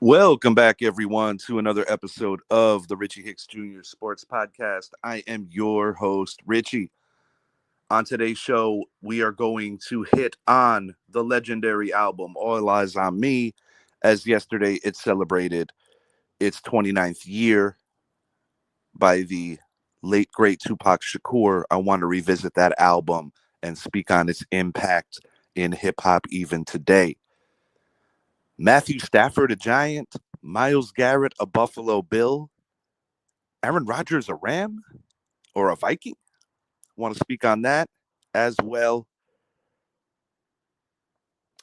Welcome back, everyone, to another episode of the Richie Hicks Jr. Sports Podcast. I am your host, Richie. On today's show, we are going to hit on the legendary album, All Eyes on Me, as yesterday it celebrated its 29th year by the late, great Tupac Shakur. I want to revisit that album and speak on its impact in hip hop even today. Matthew Stafford, a Giant, Miles Garrett, a Buffalo Bill, Aaron Rodgers, a Ram or a Viking? Want to speak on that as well.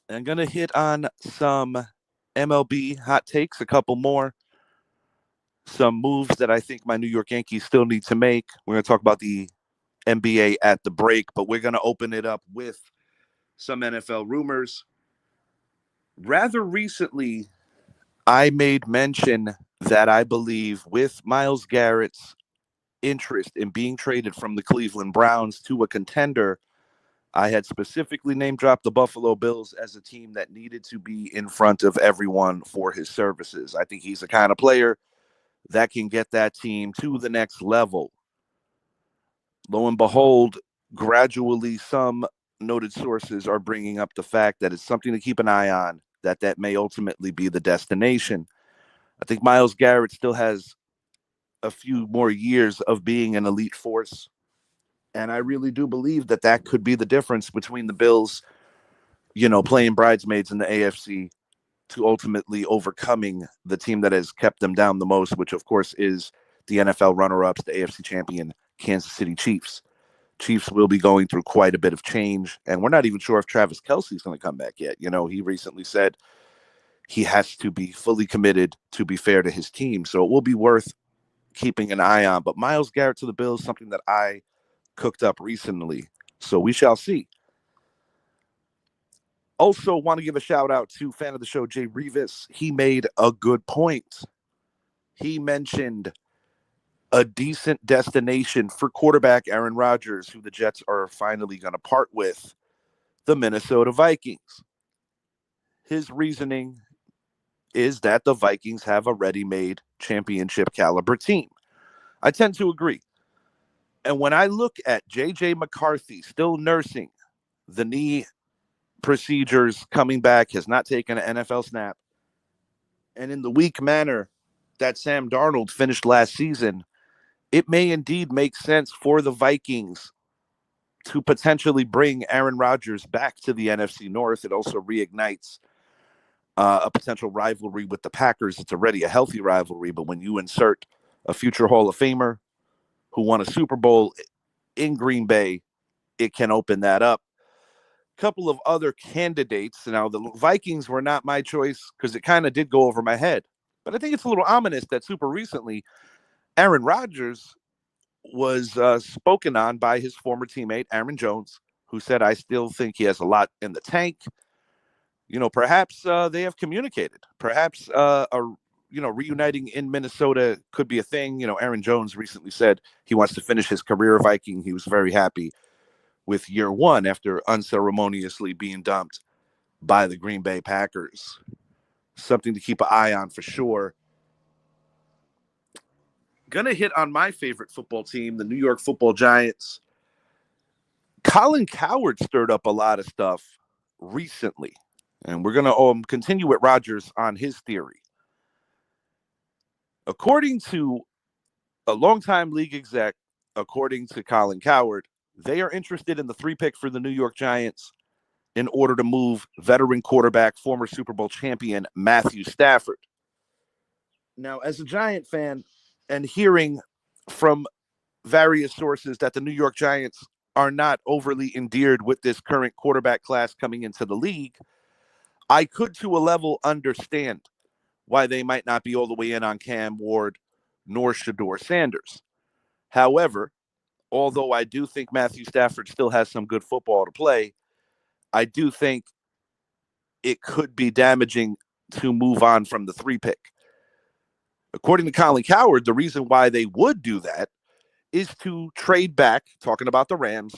I'm going to hit on some MLB hot takes, a couple more, some moves that I think my New York Yankees still need to make. We're going to talk about the NBA at the break, but we're going to open it up with some NFL rumors. Rather recently, I made mention that I believe with Miles Garrett's interest in being traded from the Cleveland Browns to a contender, I had specifically name dropped the Buffalo Bills as a team that needed to be in front of everyone for his services. I think he's the kind of player that can get that team to the next level. Lo and behold, gradually some noted sources are bringing up the fact that it's something to keep an eye on, that may ultimately be the destination. I think Miles Garrett still has a few more years of being an elite force. And I really do believe that could be the difference between the Bills, playing bridesmaids in the AFC to ultimately overcoming the team that has kept them down the most, which of course is the NFL runner-ups, the AFC champion Kansas City Chiefs. Chiefs will be going through quite a bit of change, and we're not even sure if Travis Kelce's going to come back yet. He recently said he has to be fully committed to be fair to his team, so it will be worth keeping an eye on. But Miles Garrett to the Bills, something that I cooked up recently, so we shall see. Also, want to give a shout out to fan of the show, Jay Revis. He made a good point. He mentioned a decent destination for quarterback Aaron Rodgers, who the Jets are finally going to part with, the Minnesota Vikings. His reasoning is that the Vikings have a ready-made championship caliber team. I tend to agree. And when I look at J.J. McCarthy still nursing the knee procedures, coming back, has not taken an NFL snap, and in the weak manner that Sam Darnold finished last season, it may indeed make sense for the Vikings to potentially bring Aaron Rodgers back to the NFC North. It also reignites a potential rivalry with the Packers. It's already a healthy rivalry, but when you insert a future Hall of Famer who won a Super Bowl in Green Bay, it can open that up. A couple of other candidates. Now, the Vikings were not my choice because it kind of did go over my head. But I think it's a little ominous that super recently Aaron Rodgers was spoken on by his former teammate, Aaron Jones, who said, I still think he has a lot in the tank. Perhaps they have communicated. Perhaps reuniting in Minnesota could be a thing. Aaron Jones recently said he wants to finish his career Viking. He was very happy with year one after unceremoniously being dumped by the Green Bay Packers. Something to keep an eye on for sure. Gonna hit on my favorite football team, the New York Football Giants. Colin Cowherd stirred up a lot of stuff recently, and we're gonna continue with Rodgers on his theory. According to a longtime league exec, according to Colin Cowherd, they are interested in the 3 pick for the New York Giants in order to move veteran quarterback, former Super Bowl champion Matthew Stafford. Now, as a Giant fan and hearing from various sources that the New York Giants are not overly endeared with this current quarterback class coming into the league, I could to a level understand why they might not be all the way in on Cam Ward nor Shador Sanders. However, although I do think Matthew Stafford still has some good football to play, I do think it could be damaging to move on from the 3 pick. According to Colin Cowherd, the reason why they would do that is to trade back, talking about the Rams,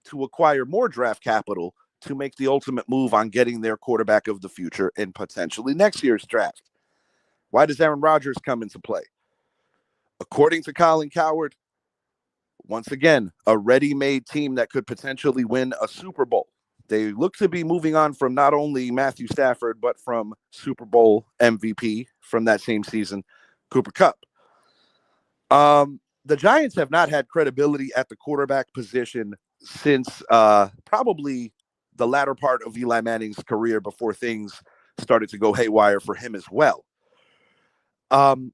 to acquire more draft capital to make the ultimate move on getting their quarterback of the future in potentially next year's draft. Why does Aaron Rodgers come into play? According to Colin Cowherd, once again, a ready-made team that could potentially win a Super Bowl. They look to be moving on from not only Matthew Stafford, but from Super Bowl MVP from that same season, Cooper Kupp. The Giants have not had credibility at the quarterback position since probably the latter part of Eli Manning's career before things started to go haywire for him as well.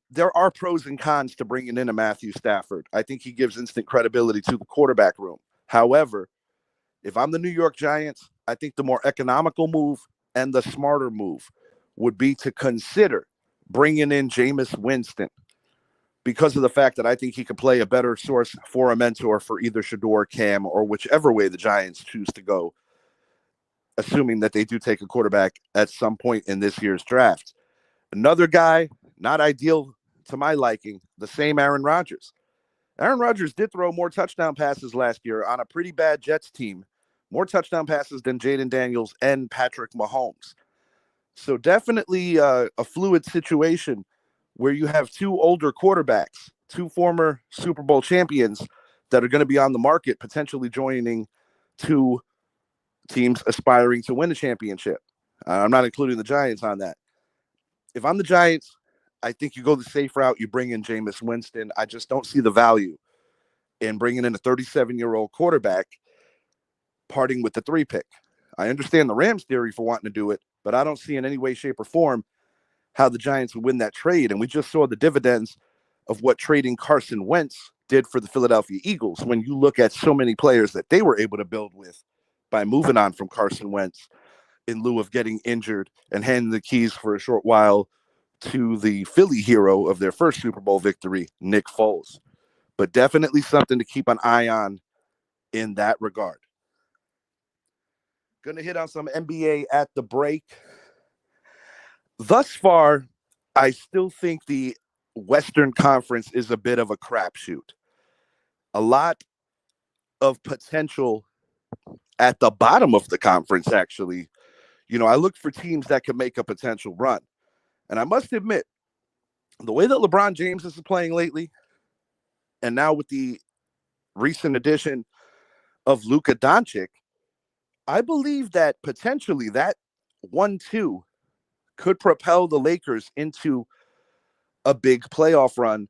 There are pros and cons to bringing in a Matthew Stafford. I think he gives instant credibility to the quarterback room. However, if I'm the New York Giants, I think the more economical move and the smarter move would be to consider bringing in Jameis Winston, because of the fact that I think he could play a better source for a mentor for either Shador, Cam, or whichever way the Giants choose to go, assuming that they do take a quarterback at some point in this year's draft. Another guy, not ideal to my liking, the same Aaron Rodgers. Aaron Rodgers did throw more touchdown passes last year on a pretty bad Jets team, more touchdown passes than Jaden Daniels and Patrick Mahomes. So definitely a fluid situation where you have two older quarterbacks, two former Super Bowl champions that are going to be on the market, potentially joining two teams aspiring to win a championship. I'm not including the Giants on that. If I'm the Giants, I think you go the safe route. You bring in Jameis Winston. I just don't see the value in bringing in a 37-year-old quarterback, parting with the 3 pick. I understand the Rams theory for wanting to do it, but I don't see in any way, shape, or form how the Giants would win that trade. And we just saw the dividends of what trading Carson Wentz did for the Philadelphia Eagles. When you look at so many players that they were able to build with by moving on from Carson Wentz in lieu of getting injured and handing the keys for a short while to the Philly hero of their first Super Bowl victory, Nick Foles. But definitely something to keep an eye on in that regard. Going to hit on some NBA at the break. Thus far, I still think the Western Conference is a bit of a crapshoot. A lot of potential at the bottom of the conference, actually. I look for teams that can make a potential run. And I must admit, the way that LeBron James is playing lately, and now with the recent addition of Luka Doncic, I believe that potentially that 1-2 could propel the Lakers into a big playoff run,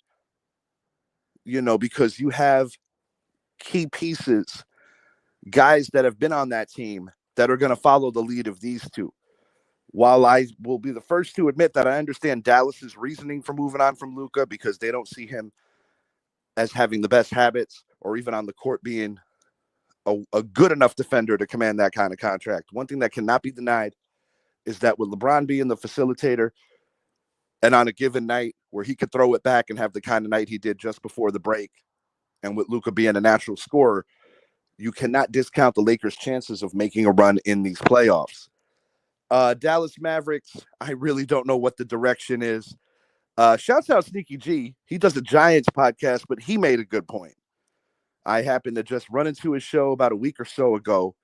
because you have key pieces, guys that have been on that team that are going to follow the lead of these two. While I will be the first to admit that I understand Dallas's reasoning for moving on from Luka, because they don't see him as having the best habits or even on the court being a good enough defender to command that kind of contract. One thing that cannot be denied is that with LeBron being the facilitator, and on a given night where he could throw it back and have the kind of night he did just before the break, and with Luka being a natural scorer, you cannot discount the Lakers' chances of making a run in these playoffs. Dallas Mavericks, I really don't know what the direction is. Shouts out Sneaky G. He does a Giants podcast, but he made a good point. I happened to just run into his show about a week or so ago,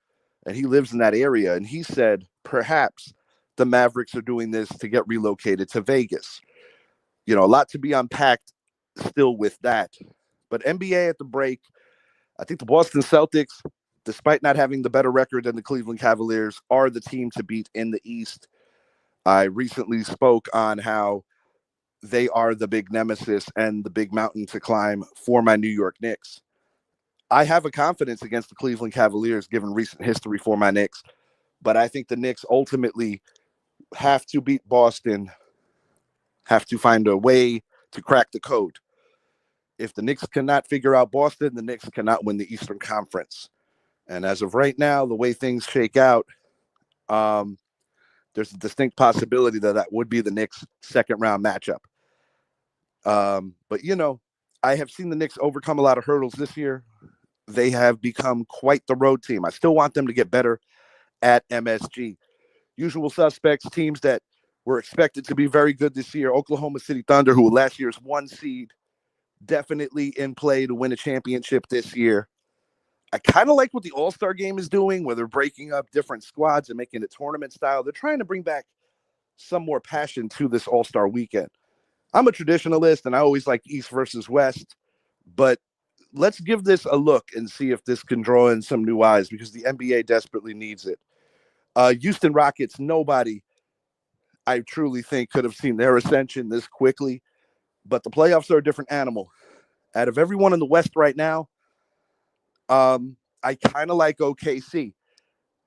and he lives in that area, and he said perhaps the Mavericks are doing this to get relocated to Vegas. A lot to be unpacked still with that. But NBA at the break, I think the Boston Celtics, despite not having the better record than the Cleveland Cavaliers, are the team to beat in the East. I recently spoke on how they are the big nemesis and the big mountain to climb for my New York Knicks. I have a confidence against the Cleveland Cavaliers given recent history for my Knicks, but I think the Knicks ultimately have to beat Boston, have to find a way to crack the code. If the Knicks cannot figure out Boston, the Knicks cannot win the Eastern Conference. And as of right now, the way things shake out, there's a distinct possibility that would be the Knicks' second round matchup. But I have seen the Knicks overcome a lot of hurdles this year. They have become quite the road team. I still want them to get better at MSG. Usual suspects, teams that were expected to be very good this year. Oklahoma City Thunder, who were last year's 1 seed, definitely in play to win a championship this year. I kind of like what the All-Star game is doing, where they're breaking up different squads and making it tournament style. They're trying to bring back some more passion to this All-Star weekend. I'm a traditionalist and I always like East versus West, but let's give this a look and see if this can draw in some new eyes because the NBA desperately needs it. Houston Rockets, nobody I truly think could have seen their ascension this quickly, but the playoffs are a different animal. Out of everyone in the West right now, I kind of like OKC,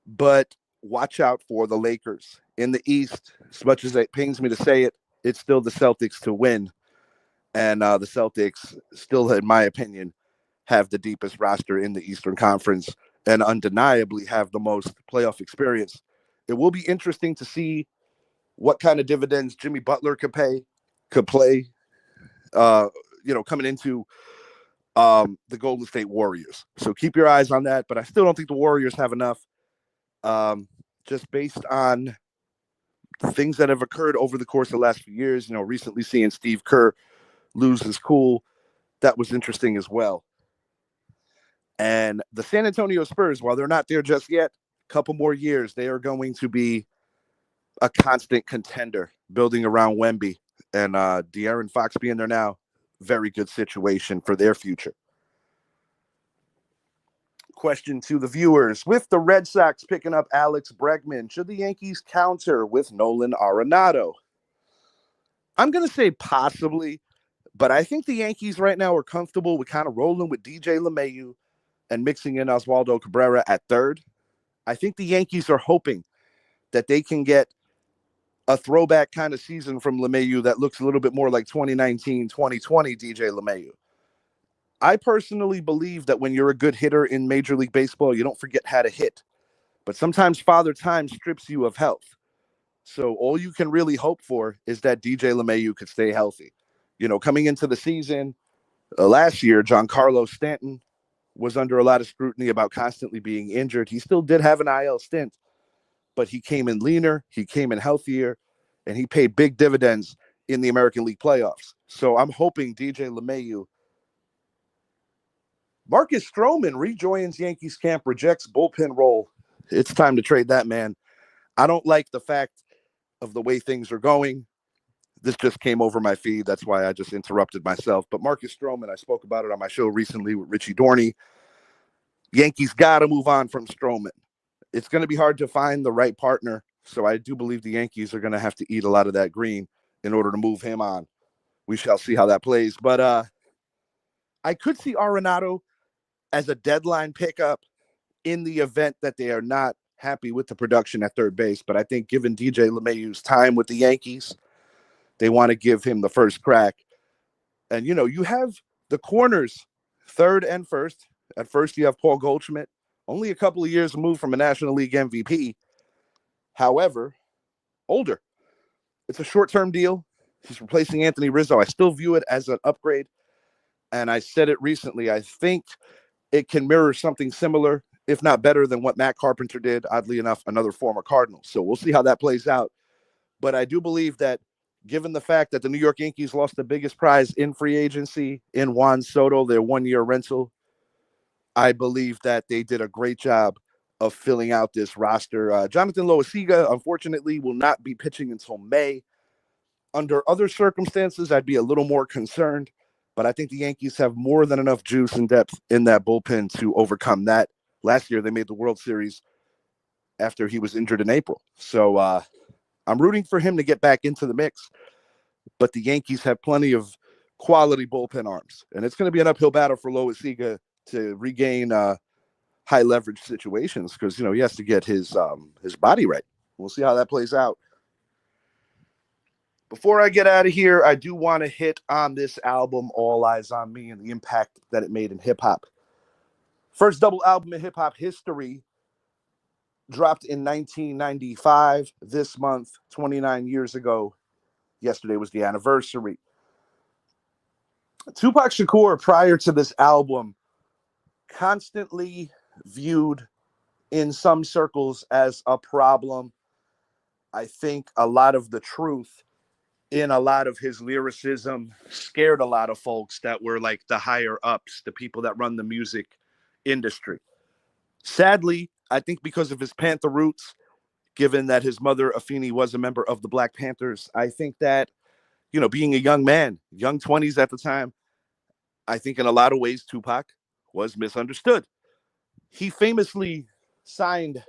but watch out for the Lakers. In the East, as much as it pains me to say it, it's still the Celtics to win. And the Celtics still, in my opinion, have the deepest roster in the Eastern Conference and undeniably have the most playoff experience. It will be interesting to see what kind of dividends Jimmy Butler could play, coming into the Golden State Warriors. So keep your eyes on that. But I still don't think the Warriors have enough, just based on things that have occurred over the course of the last few years. Recently seeing Steve Kerr lose his cool, that was interesting as well. And the San Antonio Spurs, while they're not there just yet, a couple more years, they are going to be a constant contender building around Wemby. And De'Aaron Fox being there now, very good situation for their future. Question to the viewers. With the Red Sox picking up Alex Bregman, should the Yankees counter with Nolan Arenado? I'm going to say possibly, but I think the Yankees right now are comfortable with kind of rolling with DJ LeMahieu and mixing in Oswaldo Cabrera at third. I think the Yankees are hoping that they can get a throwback kind of season from LeMahieu that looks a little bit more like 2019, 2020 DJ LeMahieu. I personally believe that when you're a good hitter in Major League Baseball, you don't forget how to hit. But sometimes Father Time strips you of health. So all you can really hope for is that DJ LeMahieu could stay healthy. Coming into the season last year, Giancarlo Stanton was under a lot of scrutiny about constantly being injured. He still did have an IL stint, but he came in leaner, he came in healthier, and he paid big dividends in the American League playoffs. So I'm hoping DJ LeMahieu. Marcus Stroman rejoins Yankees camp, rejects bullpen role. It's time to trade that man. I don't like the fact of the way things are going. This just came over my feed. That's why I just interrupted myself. But Marcus Stroman, I spoke about it on my show recently with Richie Dorney. Yankees got to move on from Stroman. It's going to be hard to find the right partner. So I do believe the Yankees are going to have to eat a lot of that green in order to move him on. We shall see how that plays. But I could see Arenado as a deadline pickup in the event that they are not happy with the production at third base. But I think given DJ LeMahieu's time with the Yankees, they want to give him the first crack. And, you have the corners, third and first. At first, you have Paul Goldschmidt, only a couple of years removed from a National League MVP. However, older. It's a short-term deal. He's replacing Anthony Rizzo. I still view it as an upgrade. And I said it recently. I think it can mirror something similar, if not better than what Matt Carpenter did, oddly enough, another former Cardinal. So we'll see how that plays out. But I do believe that given the fact that the New York Yankees lost the biggest prize in free agency in Juan Soto, their one-year rental, I believe that they did a great job of filling out this roster. Jonathan Loaiziga, unfortunately, will not be pitching until May. Under other circumstances, I'd be a little more concerned, but I think the Yankees have more than enough juice and depth in that bullpen to overcome that. Last year, they made the World Series after he was injured in April. So I'm rooting for him to get back into the mix, but the Yankees have plenty of quality bullpen arms, and it's going to be an uphill battle for Loaiziga to regain high leverage situations because, he has to get his body right. We'll see how that plays out. Before I get out of here, I do want to hit on this album, All Eyes on Me, and the impact that it made in hip-hop. First double album in hip-hop history, dropped in 1995. This month, 29 years ago, yesterday was the anniversary. Tupac Shakur, prior to this album, constantly viewed in some circles as a problem. I think a lot of the truth in a lot of his lyricism scared a lot of folks that were like the higher ups, the people that run the music industry. Sadly, I think because of his Panther roots, given that his mother, Afeni, was a member of the Black Panthers, I think that being a young man, young 20s at the time, I think in a lot of ways Tupac was misunderstood. He famously signed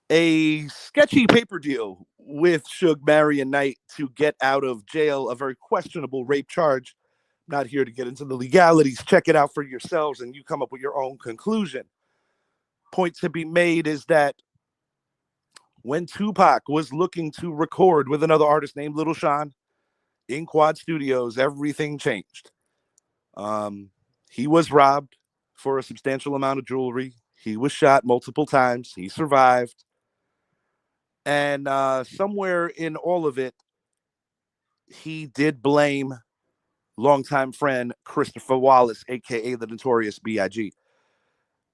a sketchy paper deal with Suge Marion Knight to get out of jail, a very questionable rape charge. Not here to get into the legalities. Check it out for yourselves and you come up with your own conclusion. Point to be made is that when Tupac was looking to record with another artist named Little Sean in Quad Studios, everything changed. Um, he was robbed for a substantial amount of jewelry. He was shot multiple times. He survived. And somewhere in all of it, he did blame longtime friend Christopher Wallace, aka the Notorious B.I.G.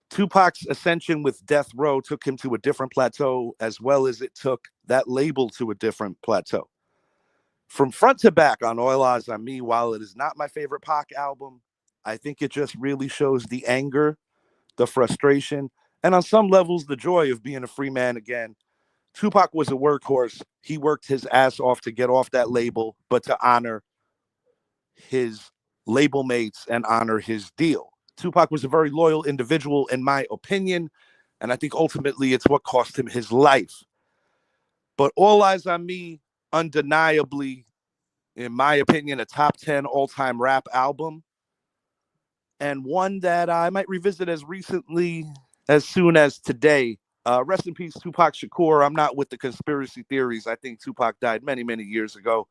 Tupac's ascension with Death Row took him to a different plateau, as well as it took that label to a different plateau. From front to back on All Eyes on Me, while it is not my favorite Pac album, I think it just really shows the anger, the frustration, and on some levels, the joy of being a free man again. Tupac was a workhorse. He worked his ass off to get off that label, but to honor his label mates and honor his deal. Tupac was a very loyal individual, in my opinion, and I think ultimately it's what cost him his life. But All Eyes on Me, undeniably, in my opinion, a top 10 all-time rap album, and one that I might revisit as recently as soon as today. Rest in peace, Tupac Shakur. I'm not with the conspiracy theories. I think Tupac died many, many years ago.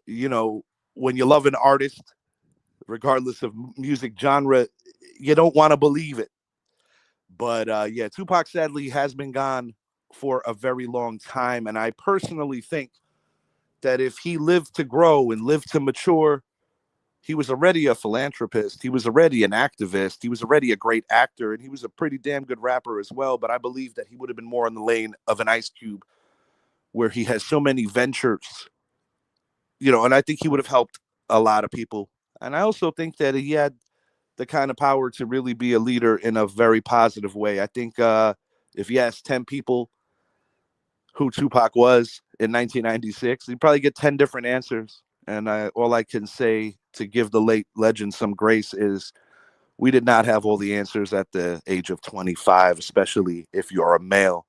You know, when you love an artist, regardless of music genre, you don't want to believe it. But yeah, Tupac sadly has been gone for a very long time. And I personally think that if he lived to grow and lived to mature, he was already a philanthropist. He was already an activist. He was already a great actor. And he was a pretty damn good rapper as well. But I believe that he would have been more in the lane of an Ice Cube, where he has so many ventures, and I think he would have helped a lot of people. And I also think that he had the kind of power to really be a leader in a very positive way. I think if you ask 10 people who Tupac was in 1996, you'd probably get 10 different answers. And all I can say to give the late legend some grace is we did not have all the answers at the age of 25, especially if you're a male.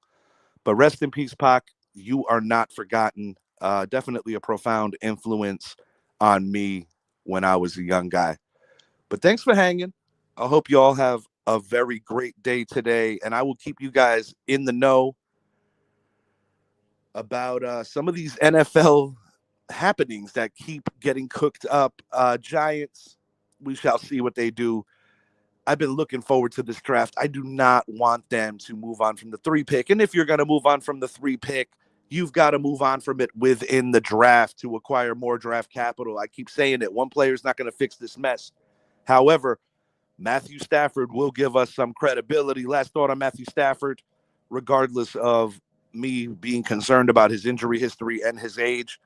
But rest in peace, Pac. You are not forgotten. Definitely a profound influence on me when I was a young guy. But thanks for hanging. I hope you all have a very great day today. And I will keep you guys in the know about some of these NFL happenings that keep getting cooked up. Giants, we shall see what they do. I've been looking forward to this draft. I do not want them to move on from the 3 pick. And if you're going to move on from the 3 pick, you've got to move on from it within the draft to acquire more draft capital. I keep saying it. One player is not going to fix this mess. However, Matthew Stafford will give us some credibility. Last thought on Matthew Stafford, regardless of me being concerned about his injury history and his age.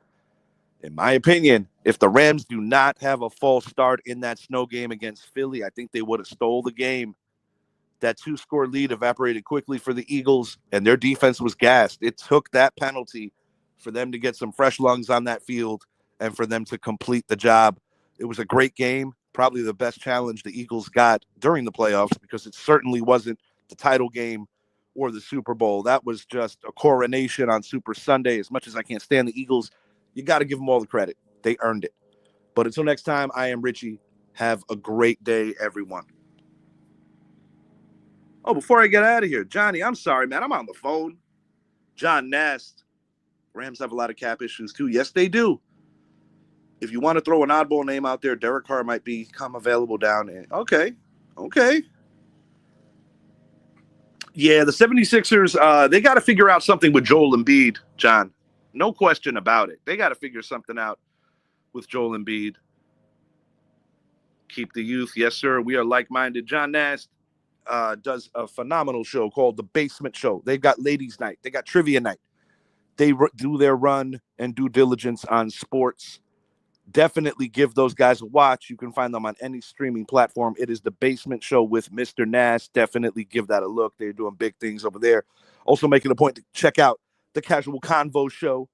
In my opinion, if the Rams do not have a false start in that snow game against Philly, I think they would have stole the game. That 2-score lead evaporated quickly for the Eagles, and their defense was gassed. It took that penalty for them to get some fresh lungs on that field and for them to complete the job. It was a great game, probably the best challenge the Eagles got during the playoffs, because it certainly wasn't the title game or the Super Bowl. That was just a coronation on Super Sunday. As much as I can't stand the Eagles, you got to give them all the credit. They earned it. But until next time, I am Richie. Have a great day, everyone. Oh, before I get out of here, Johnny, I'm sorry, man. I'm on the phone. John Nast. Rams have a lot of cap issues, too. Yes, they do. If you want to throw an oddball name out there, Derek Carr might become available down there. Okay. Yeah, the 76ers, they got to figure out something with Joel Embiid, John. No question about it. They got to figure something out with Joel Embiid. Keep the youth. Yes, sir. We are like-minded. John Nast does a phenomenal show called The Basement Show. They've got ladies' night. They got trivia night. They do their run and due diligence on sports. Definitely give those guys a watch. You can find them on any streaming platform. It is The Basement Show with Mr. Nash. Definitely give that a look. They're doing big things over there. Also making a point to check out The Casual Convo Show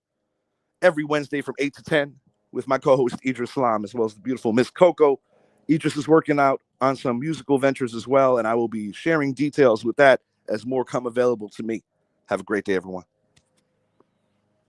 every Wednesday from 8 to 10 with my co-host Idris Salam, as well as the beautiful Miss Coco. Idris is working out on some musical ventures as well, and I will be sharing details with that as more come available to me. Have a great day, everyone.